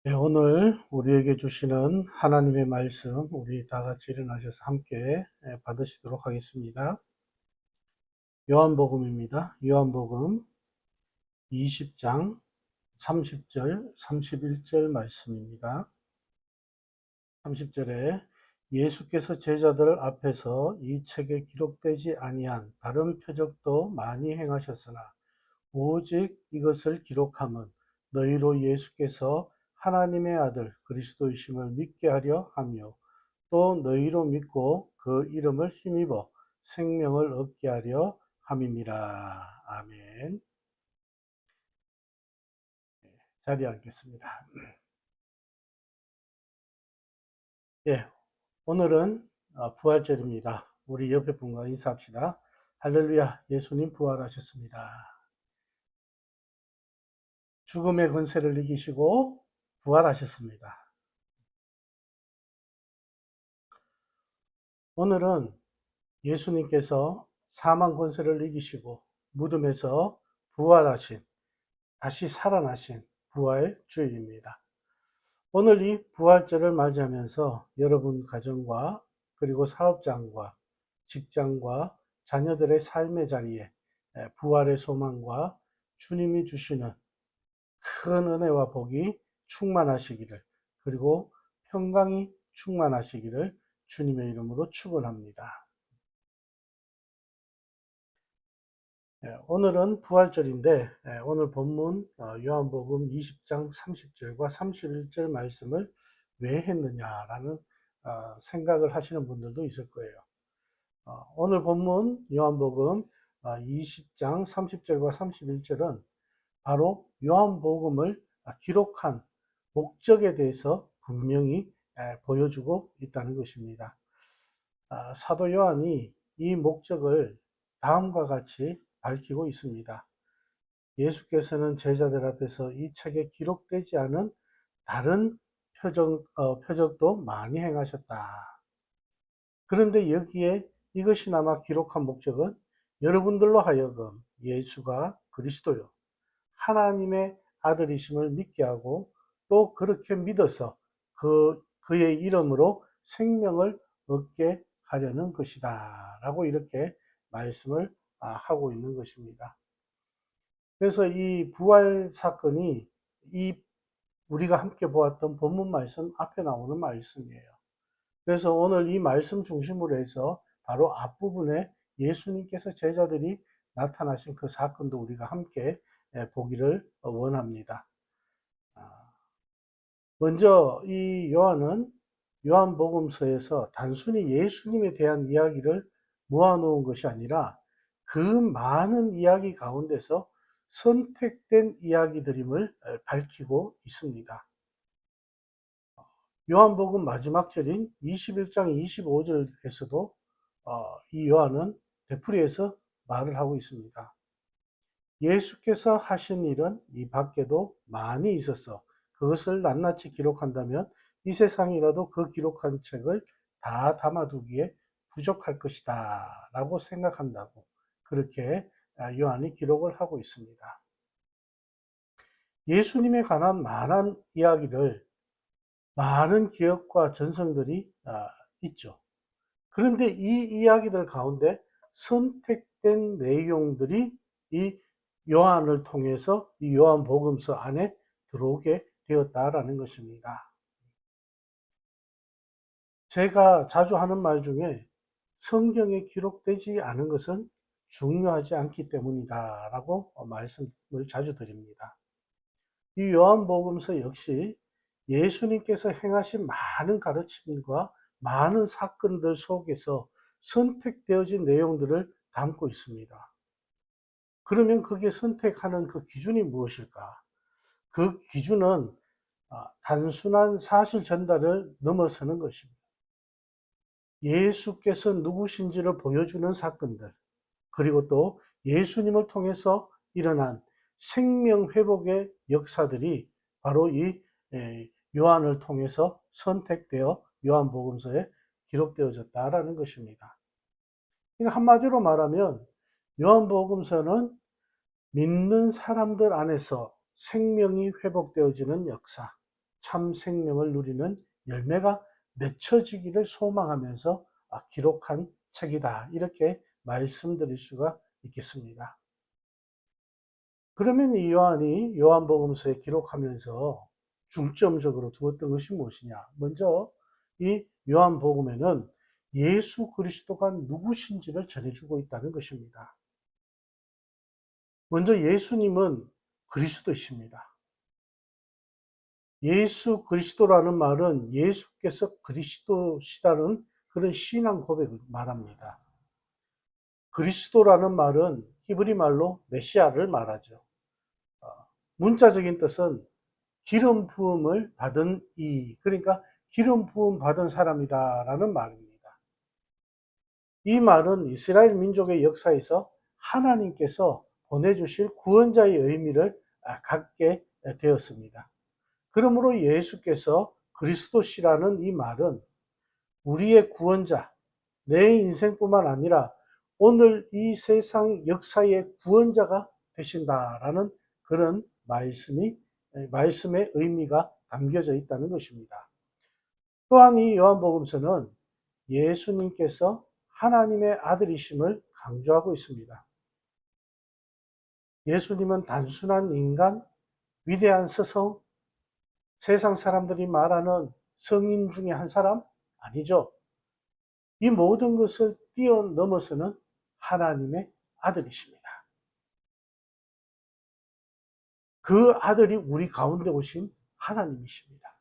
네, 오늘 우리에게 주시는 하나님의 말씀, 우리 다 같이 일어나셔서 함께 받으시도록 하겠습니다. 요한복음입니다. 요한복음 20장 30절, 31절 말씀입니다. 30절에 예수께서 제자들 앞에서 이 책에 기록되지 아니한 다른 표적도 많이 행하셨으나 오직 이것을 기록함은 너희로 예수께서 하나님의 아들 그리스도이심을 믿게 하려 하며 또 너희로 믿고 그 이름을 힘입어 생명을 얻게 하려 함이니라. 아멘. 자리에 앉겠습니다. 예, 오늘은 부활절입니다. 우리 옆에 분과 인사합시다. 할렐루야, 예수님 부활하셨습니다. 죽음의 권세를 이기시고 부활하셨습니다. 오늘은 예수님께서 사망 권세를 이기시고 무덤에서 부활하신, 다시 살아나신 부활 주일입니다. 오늘 이 부활절을 맞이하면서 여러분 가정과 그리고 사업장과 직장과 자녀들의 삶의 자리에 부활의 소망과 주님이 주시는 큰 은혜와 복이 충만하시기를, 그리고 평강이 충만하시기를 주님의 이름으로 축원합니다. 오늘은 부활절인데 오늘 본문 요한복음 20장 30절과 31절 말씀을 왜 했느냐라는 생각을 하시는 분들도 있을 거예요. 오늘 본문 요한복음 20장 30절과 31절은 바로 요한복음을 기록한 목적에 대해서 분명히 보여주고 있다는 것입니다. 사도 요한이 이 목적을 다음과 같이 밝히고 있습니다. 예수께서는 제자들 앞에서 이 책에 기록되지 않은 다른 표적도 많이 행하셨다. 그런데 여기에 이것이나마 기록한 목적은 여러분들로 하여금 예수가 그리스도요, 하나님의 아들이심을 믿게 하고 또 그렇게 믿어서 그의 이름으로 생명을 얻게 하려는 것이다. 라고 이렇게 말씀을 하고 있는 것입니다. 그래서 이 부활 사건이 이 우리가 함께 보았던 본문 말씀 앞에 나오는 말씀이에요. 그래서 오늘 이 말씀 중심으로 해서 바로 앞부분에 예수님께서 제자들이 나타나신 그 사건도 우리가 함께 보기를 원합니다. 먼저 이 요한은 요한복음서에서 단순히 예수님에 대한 이야기를 모아놓은 것이 아니라 그 많은 이야기 가운데서 선택된 이야기들임을 밝히고 있습니다. 요한복음 마지막 절인 21장 25절에서도 이 요한은 되풀이해서 말을 하고 있습니다. 예수께서 하신 일은 이 밖에도 많이 있어서 그것을 낱낱이 기록한다면 이 세상이라도 그 기록한 책을 다 담아두기에 부족할 것이다 라고 생각한다고 그렇게 요한이 기록을 하고 있습니다. 예수님에 관한 많은 이야기를 많은 기억과 전설들이 있죠. 그런데 이 이야기들 가운데 선택된 내용들이 이 요한을 통해서 이 요한복음서 안에 들어오게 되었다라는 것입니다. 제가 자주 하는 말 중에 성경에 기록되지 않은 것은 중요하지 않기 때문이다 라고 말씀을 자주 드립니다. 이 요한복음서 역시 예수님께서 행하신 많은 가르침과 많은 사건들 속에서 선택되어진 내용들을 담고 있습니다. 그러면 그게 선택하는 그 기준이 무엇일까? 그 기준은 단순한 사실 전달을 넘어서는 것입니다. 예수께서 누구신지를 보여주는 사건들, 그리고 또 예수님을 통해서 일어난 생명 회복의 역사들이 바로 이 요한을 통해서 선택되어 요한복음서에 기록되어졌다라는 것입니다. 한마디로 말하면 요한복음서는 믿는 사람들 안에서 생명이 회복되어지는 역사, 참 생명을 누리는 열매가 맺혀지기를 소망하면서 기록한 책이다. 이렇게 말씀드릴 수가 있겠습니다. 그러면 이 요한이 요한복음서에 기록하면서 중점적으로 두었던 것이 무엇이냐? 먼저 이 요한복음에는 예수 그리스도가 누구신지를 전해주고 있다는 것입니다. 먼저 예수님은 그리스도이십니다. 예수 그리스도라는 말은 예수께서 그리스도시다는 그런 신앙 고백을 말합니다. 그리스도라는 말은 히브리 말로 메시아를 말하죠. 문자적인 뜻은 기름 부음을 받은 그러니까 기름 부음 받은 사람이다라는 말입니다. 이 말은 이스라엘 민족의 역사에서 하나님께서 보내주실 구원자의 의미를 갖게 되었습니다. 그러므로 예수께서 그리스도시라는 이 말은 우리의 구원자, 내 인생뿐만 아니라 오늘 이 세상 역사의 구원자가 되신다라는 그런 말씀의 의미가 담겨져 있다는 것입니다. 또한 이 요한복음서는 예수님께서 하나님의 아들이심을 강조하고 있습니다. 예수님은 단순한 인간, 위대한 스승, 세상 사람들이 말하는 성인 중에 한 사람? 아니죠. 이 모든 것을 뛰어넘어서는 하나님의 아들이십니다. 그 아들이 우리 가운데 오신 하나님이십니다.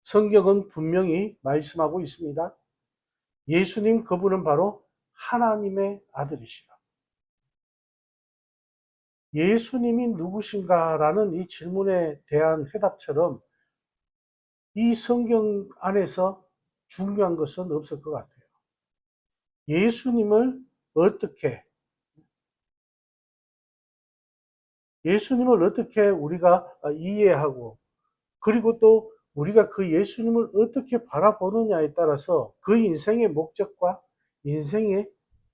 성경은 분명히 말씀하고 있습니다. 예수님 그분은 바로 하나님의 아들이시라. 예수님이 누구신가라는 이 질문에 대한 해답처럼 이 성경 안에서 중요한 것은 없을 것 같아요. 예수님을 어떻게 우리가 이해하고 그리고 또 우리가 그 예수님을 어떻게 바라보느냐에 따라서 그 인생의 목적과 인생의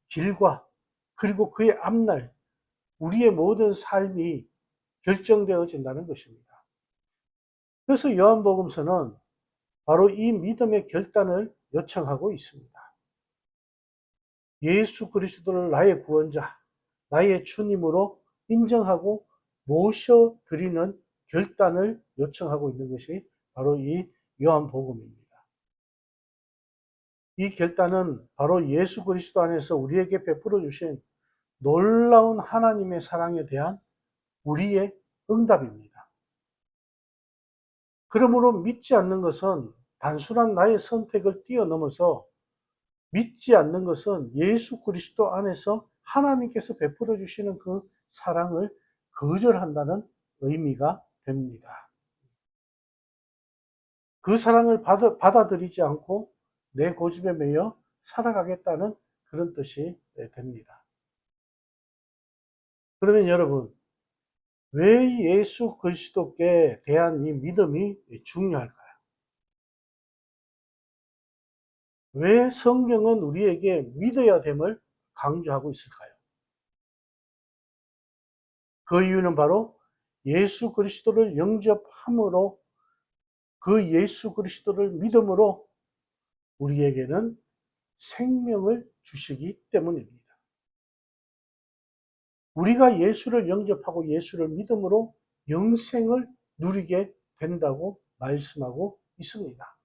길과 그리고 그의 앞날 우리의 모든 삶이 결정되어진다는 것입니다. 그래서 요한복음서는 바로 이 믿음의 결단을 요청하고 있습니다. 예수 그리스도를 나의 구원자, 나의 주님으로 인정하고 모셔드리는 결단을 요청하고 있는 것이 바로 이 요한복음입니다. 이 결단은 바로 예수 그리스도 안에서 우리에게 베풀어 주신 놀라운 하나님의 사랑에 대한 우리의 응답입니다. 그러므로 믿지 않는 것은 단순한 나의 선택을 뛰어넘어서 믿지 않는 것은 예수 그리스도 안에서 하나님께서 베풀어 주시는 그 사랑을 거절한다는 의미가 됩니다. 그 사랑을 받아들이지 않고 내 고집에 매여 살아가겠다는 그런 뜻이 됩니다. 그러면 여러분, 왜 예수 그리스도께 대한 이 믿음이 중요할까요? 왜 성경은 우리에게 믿어야 됨을 강조하고 있을까요? 그 이유는 바로 예수 그리스도를 영접함으로 그 예수 그리스도를 믿음으로 우리에게는 생명을 주시기 때문입니다. 우리가 예수를 영접하고 예수를 믿음으로 영생을 누리게 된다고 말씀하고 있습니다.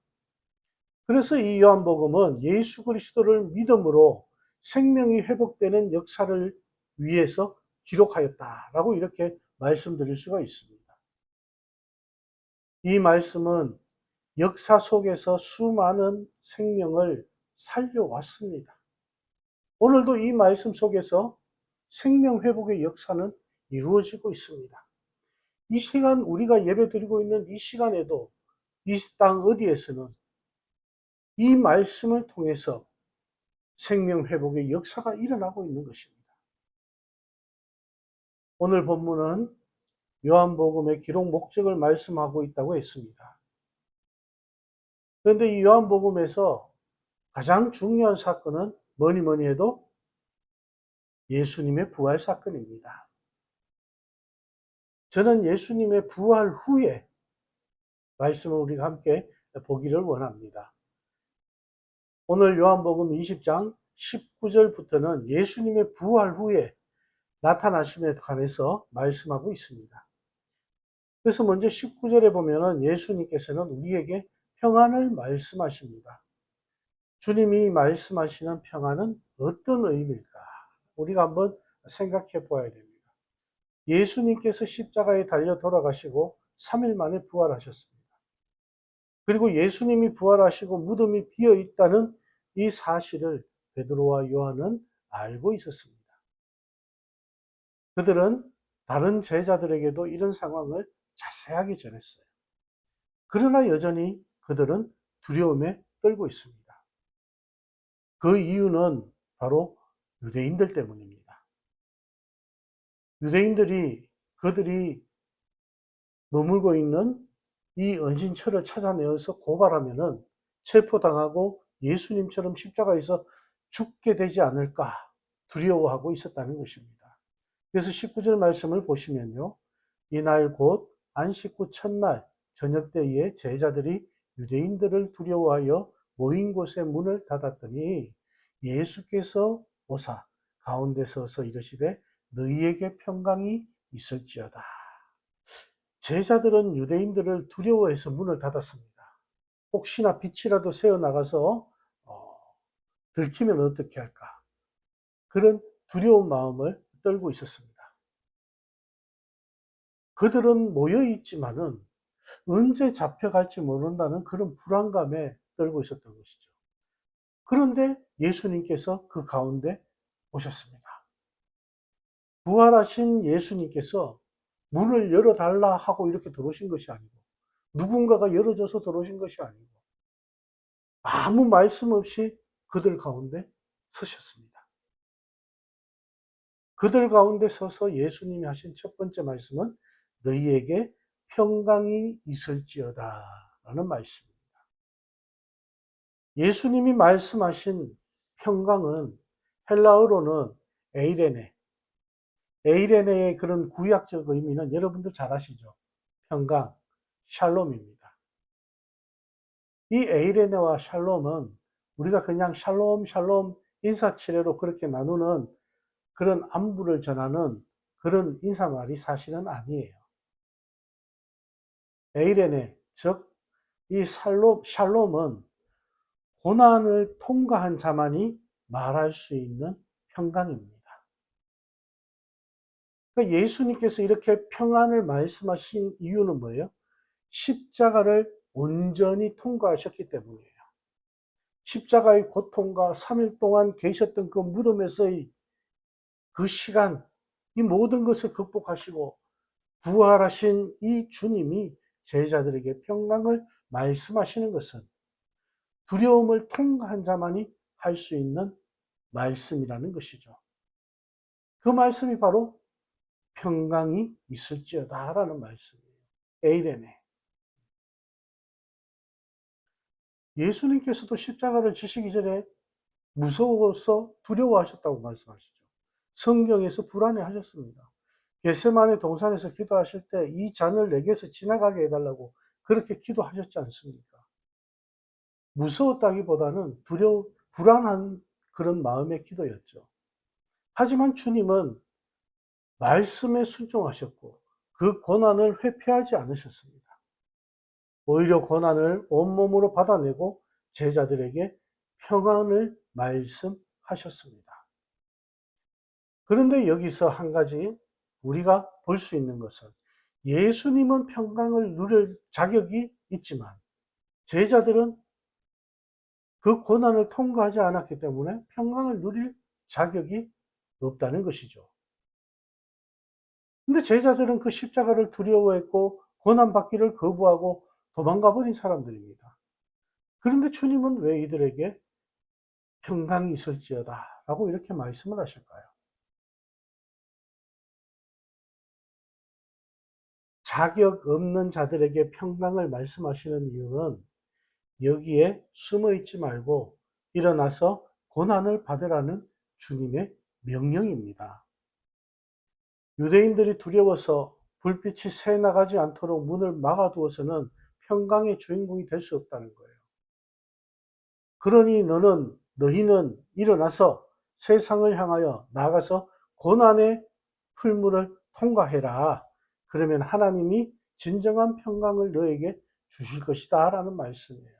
그래서 이 요한복음은 예수 그리스도를 믿음으로 생명이 회복되는 역사를 위해서 기록하였다라고 이렇게 말씀드릴 수가 있습니다. 이 말씀은 역사 속에서 수많은 생명을 살려왔습니다. 오늘도 이 말씀 속에서 생명 회복의 역사는 이루어지고 있습니다. 이 시간 우리가 예배드리고 있는 이 시간에도 이 땅 어디에서는 이 말씀을 통해서 생명 회복의 역사가 일어나고 있는 것입니다. 오늘 본문은 요한복음의 기록 목적을 말씀하고 있다고 했습니다. 그런데 이 요한복음에서 가장 중요한 사건은 뭐니 해도 예수님의 부활 사건입니다. 저는 예수님의 부활 후에 말씀을 우리가 함께 보기를 원합니다. 오늘 요한복음 20장 19절부터는 예수님의 부활 후에 나타나심에 관해서 말씀하고 있습니다. 그래서 먼저 19절에 보면은 예수님께서는 우리에게 평안을 말씀하십니다. 주님이 말씀하시는 평안은 어떤 의미일까? 우리가 한번 생각해 보아야 됩니다. 예수님께서 십자가에 달려 돌아가시고 3일 만에 부활하셨습니다. 그리고 예수님이 부활하시고 무덤이 비어 있다는 이 사실을 베드로와 요한은 알고 있었습니다. 그들은 다른 제자들에게도 이런 상황을 자세하게 전했어요. 그러나 여전히 그들은 두려움에 떨고 있습니다. 그 이유는 바로 유대인들 때문입니다. 유대인들이 그들이 머물고 있는 이 은신처를 찾아내어서 고발하면은 체포당하고 예수님처럼 십자가에서 죽게 되지 않을까 두려워하고 있었다는 것입니다. 그래서 19절 말씀을 보시면요. 이날 곧 안식 후 첫날 저녁 때에 제자들이 유대인들을 두려워하여 모인 곳에 문을 닫았더니 예수께서 오사 가운데 서서 이르시되 너희에게 평강이 있을지어다. 제자들은 유대인들을 두려워해서 문을 닫았습니다. 혹시나 빛이라도 새어나가서 들키면 어떻게 할까? 그런 두려운 마음을 떨고 있었습니다. 그들은 모여 있지만은 언제 잡혀갈지 모른다는 그런 불안감에 떨고 있었던 것이죠. 그런데 예수님께서 그 가운데 오셨습니다. 부활하신 예수님께서 문을 열어달라 하고 이렇게 들어오신 것이 아니고 누군가가 열어줘서 들어오신 것이 아니고 아무 말씀 없이 그들 가운데 서셨습니다. 그들 가운데 서서 예수님이 하신 첫 번째 말씀은 너희에게 평강이 있을지어다 라는 말씀입니다. 예수님이 말씀하신 평강은 헬라어로는 에이레네, 에이레네의 그런 구약적 의미는 여러분들 잘 아시죠? 평강, 샬롬입니다. 이 에이레네와 샬롬은 우리가 그냥 샬롬, 샬롬 인사치레로 그렇게 나누는 그런 안부를 전하는 그런 인사말이 사실은 아니에요. 에이레네, 즉, 이 샬롬은 고난을 통과한 자만이 말할 수 있는 평강입니다. 그러니까 예수님께서 이렇게 평안을 말씀하신 이유는 뭐예요? 십자가를 온전히 통과하셨기 때문이에요. 십자가의 고통과 3일 동안 계셨던 그 무덤에서의 그 시간, 이 모든 것을 극복하시고 부활하신 이 주님이 제자들에게 평강을 말씀하시는 것은 두려움을 통과한 자만이 할 수 있는 말씀이라는 것이죠. 그 말씀이 바로 평강이 있을지어다라는 말씀이에요. 에이레네. 예수님께서도 십자가를 지시기 전에 무서워서 두려워하셨다고 말씀하시죠. 성경에서 불안해하셨습니다. 겟세마네 동산에서 기도하실 때 이 잔을 내게서 지나가게 해달라고 그렇게 기도하셨지 않습니까? 무서웠다기보다는 불안한 그런 마음의 기도였죠. 하지만 주님은 말씀에 순종하셨고 그 고난을 회피하지 않으셨습니다. 오히려 고난을 온몸으로 받아내고 제자들에게 평안을 말씀하셨습니다. 그런데 여기서 한 가지 우리가 볼 수 있는 것은 예수님은 평강을 누릴 자격이 있지만 제자들은 그 고난을 통과하지 않았기 때문에 평강을 누릴 자격이 없다는 것이죠. 근데 제자들은 그 십자가를 두려워했고 고난받기를 거부하고 도망가 버린 사람들입니다. 그런데 주님은 왜 이들에게 평강이 있을지어다 라고 이렇게 말씀을 하실까요? 자격 없는 자들에게 평강을 말씀하시는 이유는 여기에 숨어 있지 말고 일어나서 고난을 받으라는 주님의 명령입니다. 유대인들이 두려워서 불빛이 새 나가지 않도록 문을 막아두어서는 평강의 주인공이 될 수 없다는 거예요. 그러니 너희는 일어나서 세상을 향하여 나아가서 고난의 풀물을 통과해라. 그러면 하나님이 진정한 평강을 너에게 주실 것이다 라는 말씀이에요.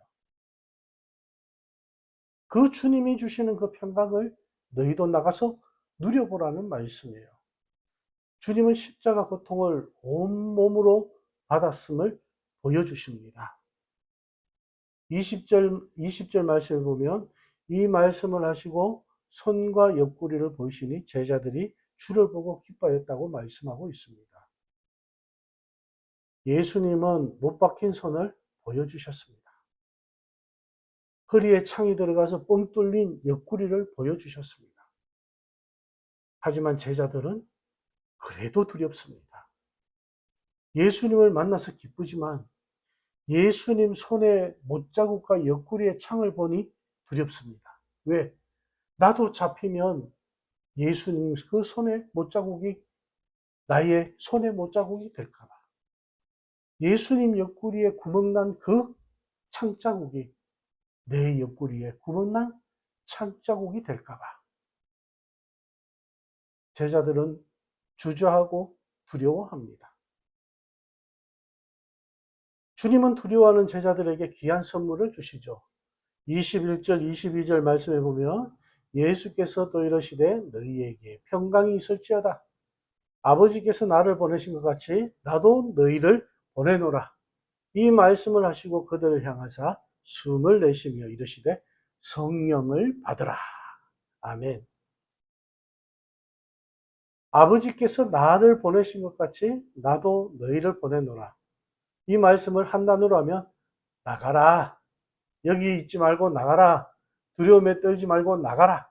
그 주님이 주시는 그 평강을 너희도 나가서 누려보라는 말씀이에요. 주님은 십자가 고통을 온몸으로 받았음을 보여주십니다. 20절 말씀을 보면 이 말씀을 하시고 손과 옆구리를 보시니 제자들이 주를 보고 기뻐했다고 말씀하고 있습니다. 예수님은 못 박힌 손을 보여주셨습니다. 허리에 창이 들어가서 뻥 뚫린 옆구리를 보여주셨습니다. 하지만 제자들은 그래도 두렵습니다. 예수님을 만나서 기쁘지만 예수님 손에 못자국과 옆구리에 창을 보니 두렵습니다. 왜? 나도 잡히면 예수님 그 손에 못자국이 나의 손에 못자국이 될까봐. 예수님 옆구리에 구멍난 그 창자국이 내 옆구리에 구멍난 창자국이 될까봐. 제자들은 주저하고 두려워합니다. 주님은 두려워하는 제자들에게 귀한 선물을 주시죠. 21절, 22절 말씀에 보면 예수께서 또 이러시되 너희에게 평강이 있을지어다. 아버지께서 나를 보내신 것 같이 나도 너희를 보내노라. 이 말씀을 하시고 그들을 향하사 숨을 내쉬며 이르시되 성령을 받으라. 아멘. 아버지께서 나를 보내신 것 같이 나도 너희를 보내노라. 이 말씀을 한 단어로 하면 나가라. 여기 있지 말고 나가라. 두려움에 떨지 말고 나가라.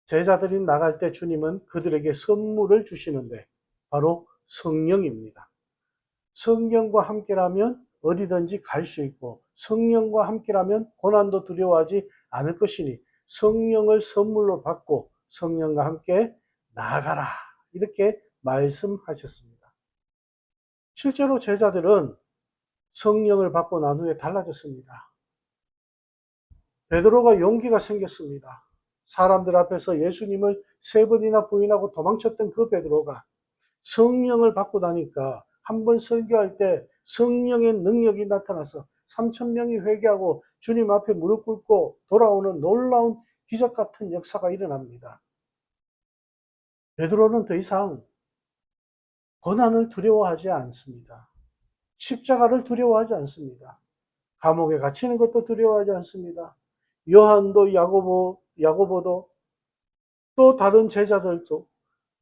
제자들이 나갈 때 주님은 그들에게 선물을 주시는데 바로 성령입니다. 성령과 함께라면 어디든지 갈 수 있고 성령과 함께라면 고난도 두려워하지 않을 것이니 성령을 선물로 받고 성령과 함께 나아가라. 이렇게 말씀하셨습니다. 실제로 제자들은 성령을 받고 난 후에 달라졌습니다. 베드로가 용기가 생겼습니다. 사람들 앞에서 예수님을 3번이나 부인하고 도망쳤던 그 베드로가 성령을 받고 나니까 한 번 설교할 때 성령의 능력이 나타나서 3,000명이 회개하고 주님 앞에 무릎 꿇고 돌아오는 놀라운 기적 같은 역사가 일어납니다. 베드로는 더 이상 고난을 두려워하지 않습니다. 십자가를 두려워하지 않습니다. 감옥에 갇히는 것도 두려워하지 않습니다. 요한도 야고보도 또 다른 제자들도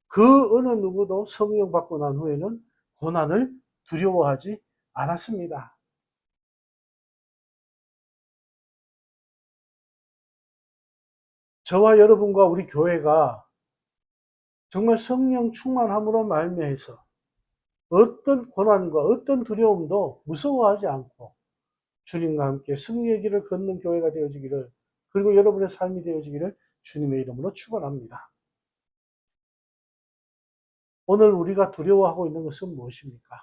그 어느 누구도 성령 받고 난 후에는 고난을 두려워하지 않았습니다. 저와 여러분과 우리 교회가 정말 성령 충만함으로 말미암아서 어떤 고난과 어떤 두려움도 무서워하지 않고 주님과 함께 승리의 길을 걷는 교회가 되어지기를, 그리고 여러분의 삶이 되어지기를 주님의 이름으로 축원합니다. 오늘 우리가 두려워하고 있는 것은 무엇입니까?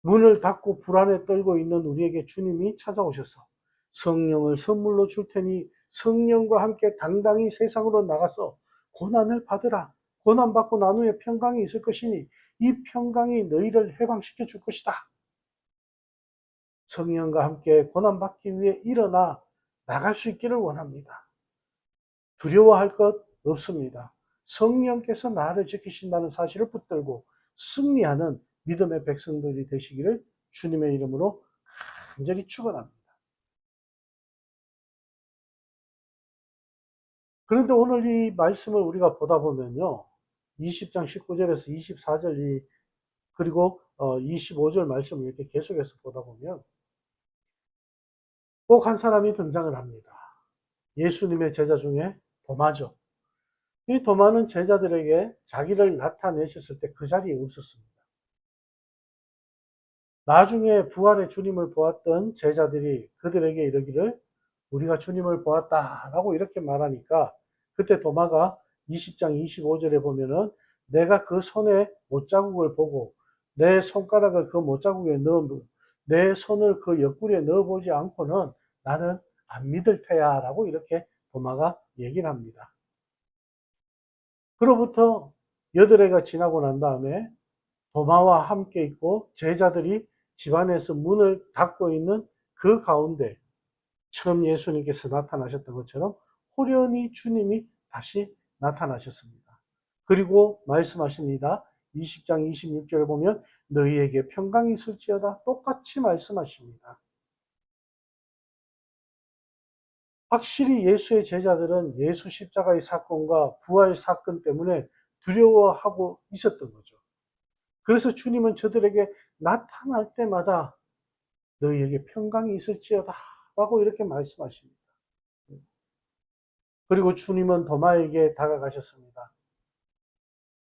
문을 닫고 불안에 떨고 있는 우리에게 주님이 찾아오셔서 성령을 선물로 줄 테니 성령과 함께 당당히 세상으로 나가서 고난을 받으라. 고난받고 난 후에 평강이 있을 것이니 이 평강이 너희를 해방시켜 줄 것이다. 성령과 함께 고난받기 위해 일어나 나갈 수 있기를 원합니다. 두려워할 것 없습니다. 성령께서 나를 지키신다는 사실을 붙들고 승리하는 믿음의 백성들이 되시기를 주님의 이름으로 간절히 축원합니다. 그런데 오늘 이 말씀을 우리가 보다 보면요. 20장 19절에서 24절 그리고 25절 말씀을 이렇게 계속해서 보다 보면 꼭 한 사람이 등장을 합니다. 예수님의 제자 중에 도마죠. 이 도마는 제자들에게 자기를 나타내셨을 때 그 자리에 없었습니다. 나중에 부활의 주님을 보았던 제자들이 그들에게 이르기를 우리가 주님을 보았다라고 이렇게 말하니까 그때 도마가 20장 25절에 보면은 내가 그 손에 못자국을 보고 내 손가락을 그 못자국에 내 손을 그 옆구리에 넣어보지 않고는 나는 안 믿을 테야 라고 이렇게 도마가 얘기를 합니다. 그로부터 8해가 지나고 난 다음에 도마와 함께 있고 제자들이 집안에서 문을 닫고 있는 그 가운데 처음 예수님께서 나타나셨던 것처럼 호련히 주님이 다시 나타나셨습니다. 그리고 말씀하십니다. 20장 26절을 보면 너희에게 평강이 있을지어다 똑같이 말씀하십니다. 확실히 예수의 제자들은 예수 십자가의 사건과 부활 사건 때문에 두려워하고 있었던 거죠. 그래서 주님은 저들에게 나타날 때마다 너희에게 평강이 있을지어다 라고 이렇게 말씀하십니다. 그리고 주님은 도마에게 다가가셨습니다.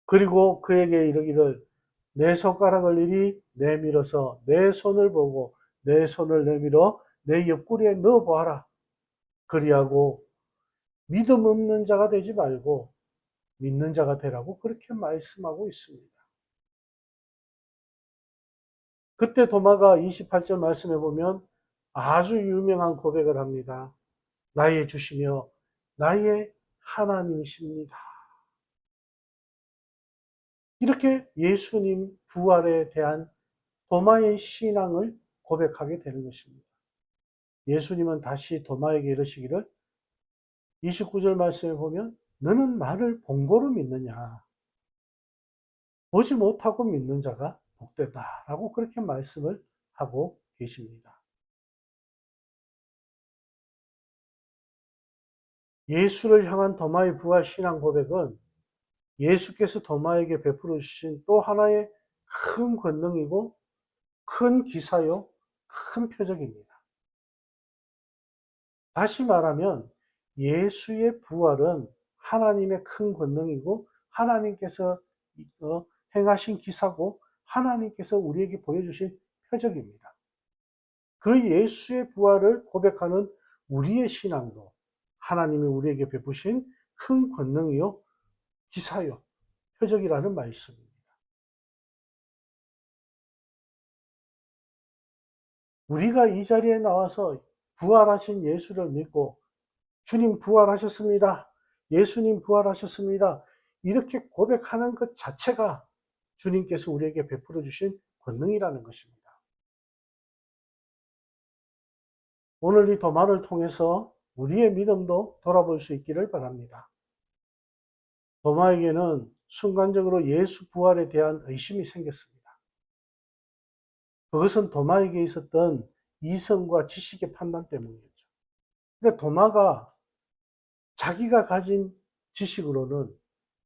그리고 그에게 이르기를 내 손가락을 이리 내밀어서 내 손을 보고 내 손을 내밀어 내 옆구리에 넣어보아라. 그리하고 믿음 없는 자가 되지 말고 믿는 자가 되라고 그렇게 말씀하고 있습니다. 그때 도마가 28절 말씀해 보면 아주 유명한 고백을 합니다. 나의 주시며 나의 하나님이십니다. 이렇게 예수님 부활에 대한 도마의 신앙을 고백하게 되는 것입니다. 예수님은 다시 도마에게 이르시기를 29절 말씀에 보면 너는 나를 본고로 믿느냐 보지 못하고 믿는 자가 복되다 라고 그렇게 말씀을 하고 계십니다. 예수를 향한 도마의 부활 신앙 고백은 예수께서 도마에게 베풀어 주신 또 하나의 큰 권능이고 큰 기사요, 큰 표적입니다. 다시 말하면 예수의 부활은 하나님의 큰 권능이고 하나님께서 행하신 기사고 하나님께서 우리에게 보여주신 표적입니다. 그 예수의 부활을 고백하는 우리의 신앙도 하나님이 우리에게 베푸신 큰 권능이요, 기사요, 표적이라는 말씀입니다. 우리가 이 자리에 나와서 부활하신 예수를 믿고 주님 부활하셨습니다. 예수님 부활하셨습니다. 이렇게 고백하는 것 자체가 주님께서 우리에게 베풀어 주신 권능이라는 것입니다. 오늘 이 도마를 통해서 우리의 믿음도 돌아볼 수 있기를 바랍니다. 도마에게는 순간적으로 예수 부활에 대한 의심이 생겼습니다. 그것은 도마에게 있었던 이성과 지식의 판단 때문이었죠. 근데 도마가 자기가 가진 지식으로는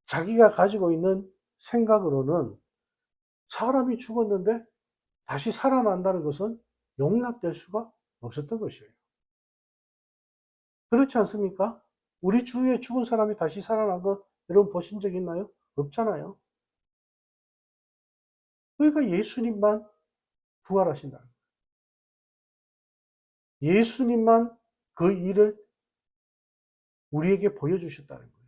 자기가 가지고 있는 생각으로는 사람이 죽었는데 다시 살아난다는 것은 용납될 수가 없었던 것이에요. 그렇지 않습니까? 우리 주위에 죽은 사람이 다시 살아난 거 여러분 보신 적 있나요? 없잖아요. 그러니까 예수님만 부활하신다. 예수님만 그 일을 우리에게 보여주셨다는 거예요.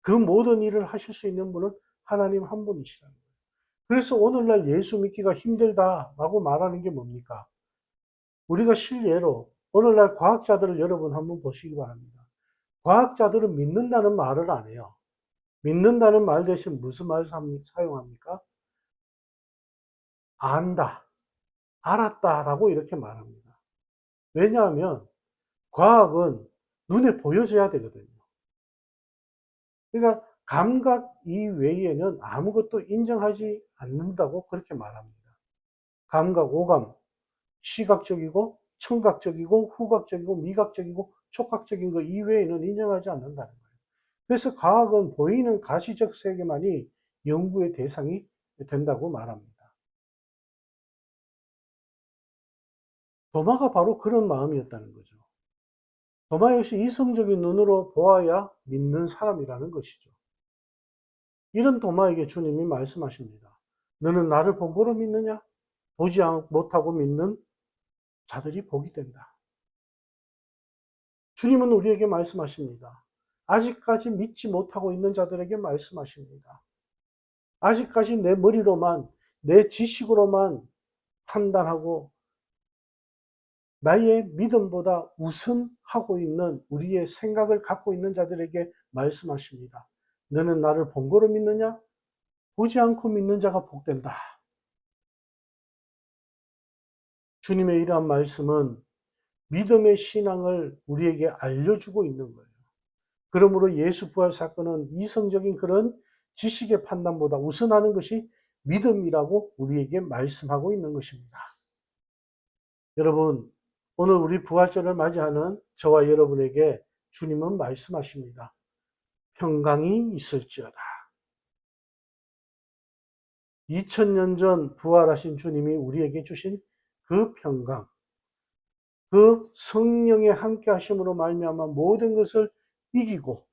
그 모든 일을 하실 수 있는 분은 하나님 한 분이시라는 거예요. 그래서 오늘날 예수 믿기가 힘들다라고 말하는 게 뭡니까? 우리가 실례로 오늘날 과학자들을 여러분 한번 보시기 바랍니다. 과학자들은 믿는다는 말을 안 해요. 믿는다는 말 대신 무슨 말 사용합니까? 안다, 알았다라고 이렇게 말합니다. 왜냐하면 과학은 눈에 보여져야 되거든요. 그러니까 감각 이외에는 아무것도 인정하지 않는다고 그렇게 말합니다. 감각, 오감, 시각적이고 청각적이고 후각적이고 미각적이고 촉각적인 것 이외에는 인정하지 않는다는 거예요. 그래서 과학은 보이는 가시적 세계만이 연구의 대상이 된다고 말합니다. 도마가 바로 그런 마음이었다는 거죠. 도마 역시 이성적인 눈으로 보아야 믿는 사람이라는 것이죠. 이런 도마에게 주님이 말씀하십니다. 너는 나를 본고로 믿느냐? 보지 못하고 믿는 자들이 복이 된다. 주님은 우리에게 말씀하십니다. 아직까지 믿지 못하고 있는 자들에게 말씀하십니다. 아직까지 내 머리로만 내 지식으로만 판단하고 나의 믿음보다 우선하고 있는 우리의 생각을 갖고 있는 자들에게 말씀하십니다. 너는 나를 본거로 믿느냐? 보지 않고 믿는 자가 복된다. 주님의 이러한 말씀은 믿음의 신앙을 우리에게 알려주고 있는 거예요. 그러므로 예수 부활 사건은 이성적인 그런 지식의 판단보다 우선하는 것이 믿음이라고 우리에게 말씀하고 있는 것입니다. 여러분, 오늘 우리 부활절을 맞이하는 저와 여러분에게 주님은 말씀하십니다. 평강이 있을지어다. 2000년 전 부활하신 주님이 우리에게 주신 그 평강, 그 성령의 함께 하심으로 말미암아 모든 것을 이기고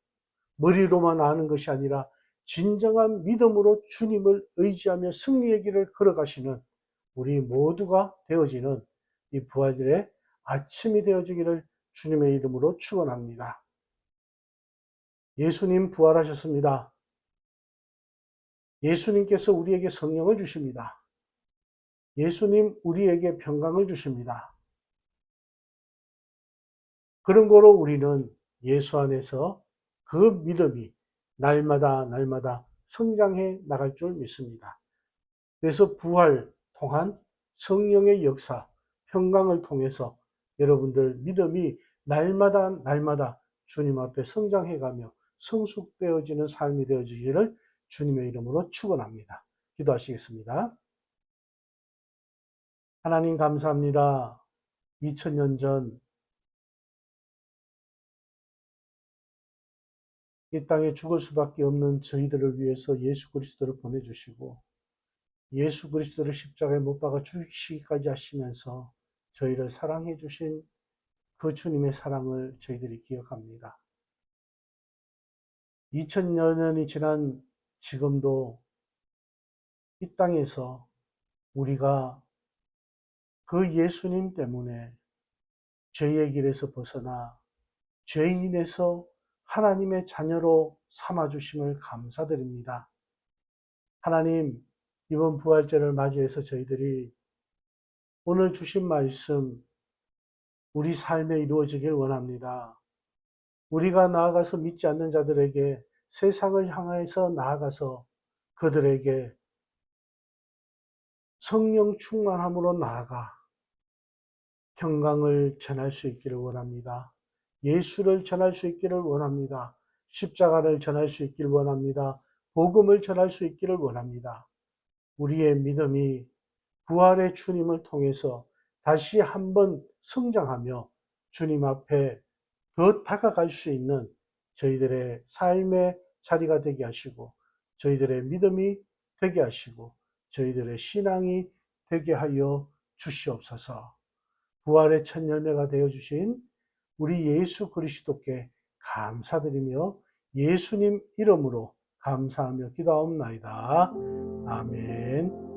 머리로만 아는 것이 아니라 진정한 믿음으로 주님을 의지하며 승리의 길을 걸어가시는 우리 모두가 되어지는 이 부활절의 아침이 되어지기를 주님의 이름으로 축원합니다. 예수님 부활하셨습니다. 예수님께서 우리에게 성령을 주십니다. 예수님 우리에게 평강을 주십니다. 그런 거로 우리는 예수 안에서 그 믿음이 날마다 성장해 나갈 줄 믿습니다. 그래서 부활 통한 성령의 역사, 평강을 통해서 여러분들 믿음이 날마다 주님 앞에 성장해가며 성숙되어지는 삶이 되어지기를 주님의 이름으로 축원합니다. 기도하시겠습니다. 하나님 감사합니다. 2000년 전 이 땅에 죽을 수밖에 없는 저희들을 위해서 예수 그리스도를 보내주시고 예수 그리스도를 십자가에 못 박아 죽이시기까지 하시면서 저희를 사랑해 주신 그 주님의 사랑을 저희들이 기억합니다. 2000년이 지난 지금도 이 땅에서 우리가 그 예수님 때문에 죄의 길에서 벗어나 죄인에서 하나님의 자녀로 삼아주심을 감사드립니다. 하나님, 이번 부활절을 맞이해서 저희들이 오늘 주신 말씀 우리 삶에 이루어지길 원합니다. 우리가 나아가서 믿지 않는 자들에게 세상을 향해서 나아가서 그들에게 성령 충만함으로 나아가 평강을 전할 수 있기를 원합니다. 예수를 전할 수 있기를 원합니다. 십자가를 전할 수 있기를 원합니다. 복음을 전할 수 있기를 원합니다. 우리의 믿음이 부활의 주님을 통해서 다시 한번 성장하며 주님 앞에 더 다가갈 수 있는 저희들의 삶의 자리가 되게 하시고 저희들의 믿음이 되게 하시고 저희들의 신앙이 되게 하여 주시옵소서. 부활의 첫 열매가 되어주신 우리 예수 그리스도께 감사드리며 예수님 이름으로 감사하며 기도하옵나이다. 아멘.